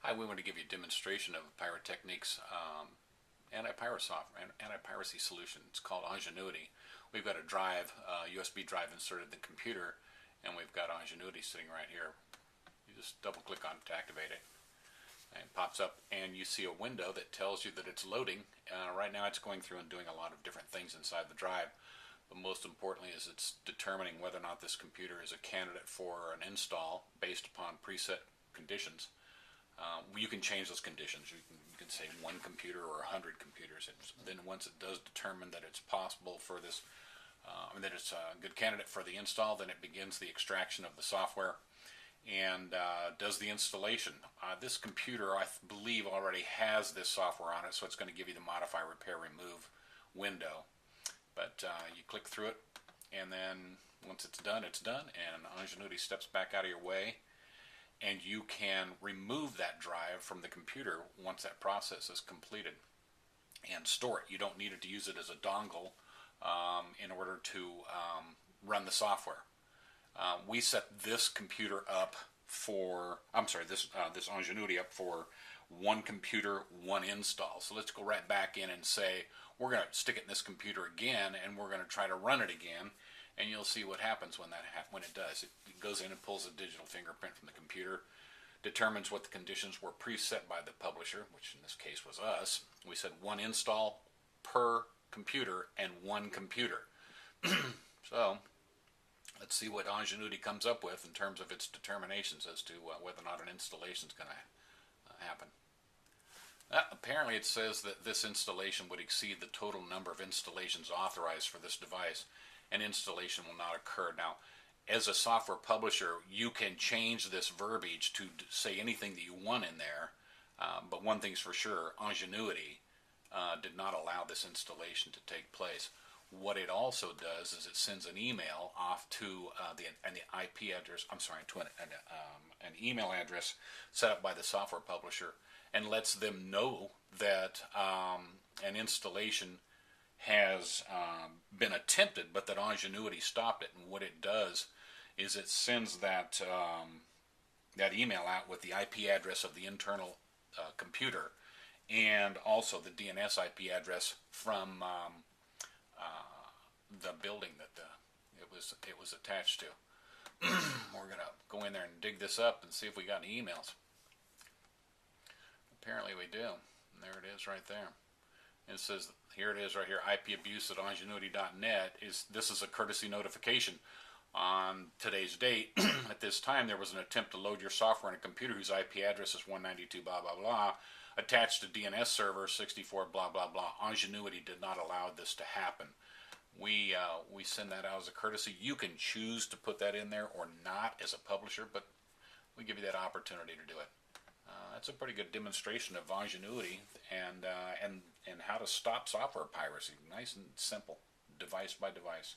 Hi, we want to give you a demonstration of Piratechnix anti-piracy solution. It's called Ongenuity. We've got a drive, USB drive inserted in the computer, and we've got Ongenuity sitting right here. You just double click on it to activate it, and it pops up, and you see a window that tells you that it's loading. Right now it's going through and doing a lot of different things inside the drive, but most importantly is it's determining whether or not this computer is a candidate for an install based upon preset conditions. You can change those conditions. You can say one computer or 100 computers. Then once it does determine that it's possible for this, that it's a good candidate for the install, then it begins the extraction of the software and does the installation. This computer, I believe, already has this software on it, so it's going to give you the modify, repair, remove window. But you click through it, and then once it's done, and Ongenuity steps back out of your way, and you can remove that drive from the computer once that process is completed and store it. You don't need it to use it as a dongle in order to run the software. We set this computer up for, this Ongenuity up for one computer, one install. So let's go right back in and say we're going to stick it in this computer again, and we're going to try to run it again. And you'll see what happens when it does. It goes in and pulls a digital fingerprint from the computer, determines what the conditions were preset by the publisher, which in this case was us. We said one install per computer and one computer. So let's see what Ongenuity comes up with in terms of its determinations as to whether or not an installation is going to happen. Apparently it says that this installation would exceed the total number of installations authorized for this device, and installation will not occur. Now, as a software publisher, you can change this verbiage to say anything that you want in there, but one thing's for sure, Ongenuity did not allow this installation to take place. What it also does is it sends an email off to the IP address, to an email address set up by the software publisher, and lets them know that an installation has been attempted, but that Ongenuity stopped it. And what it does is it sends that email out with the IP address of the internal computer, and also the DNS IP address from the building that it was attached to. We're gonna go in there and dig this up and see if we got any emails. Apparently we do, and there it is right there. It says, here it is right here, IP abuse at ongenuity.net. This is a courtesy notification. On today's date, at this time, there was an attempt to load your software on a computer whose IP address is 192 blah blah blah, attached to DNS server 64 blah blah blah. Ongenuity did not allow this to happen. We send that out as a courtesy. You can choose to put that in there or not as a publisher, but we give you that opportunity to do it. That's a pretty good demonstration of Ongenuity and how to stop software piracy. Nice and simple, device by device.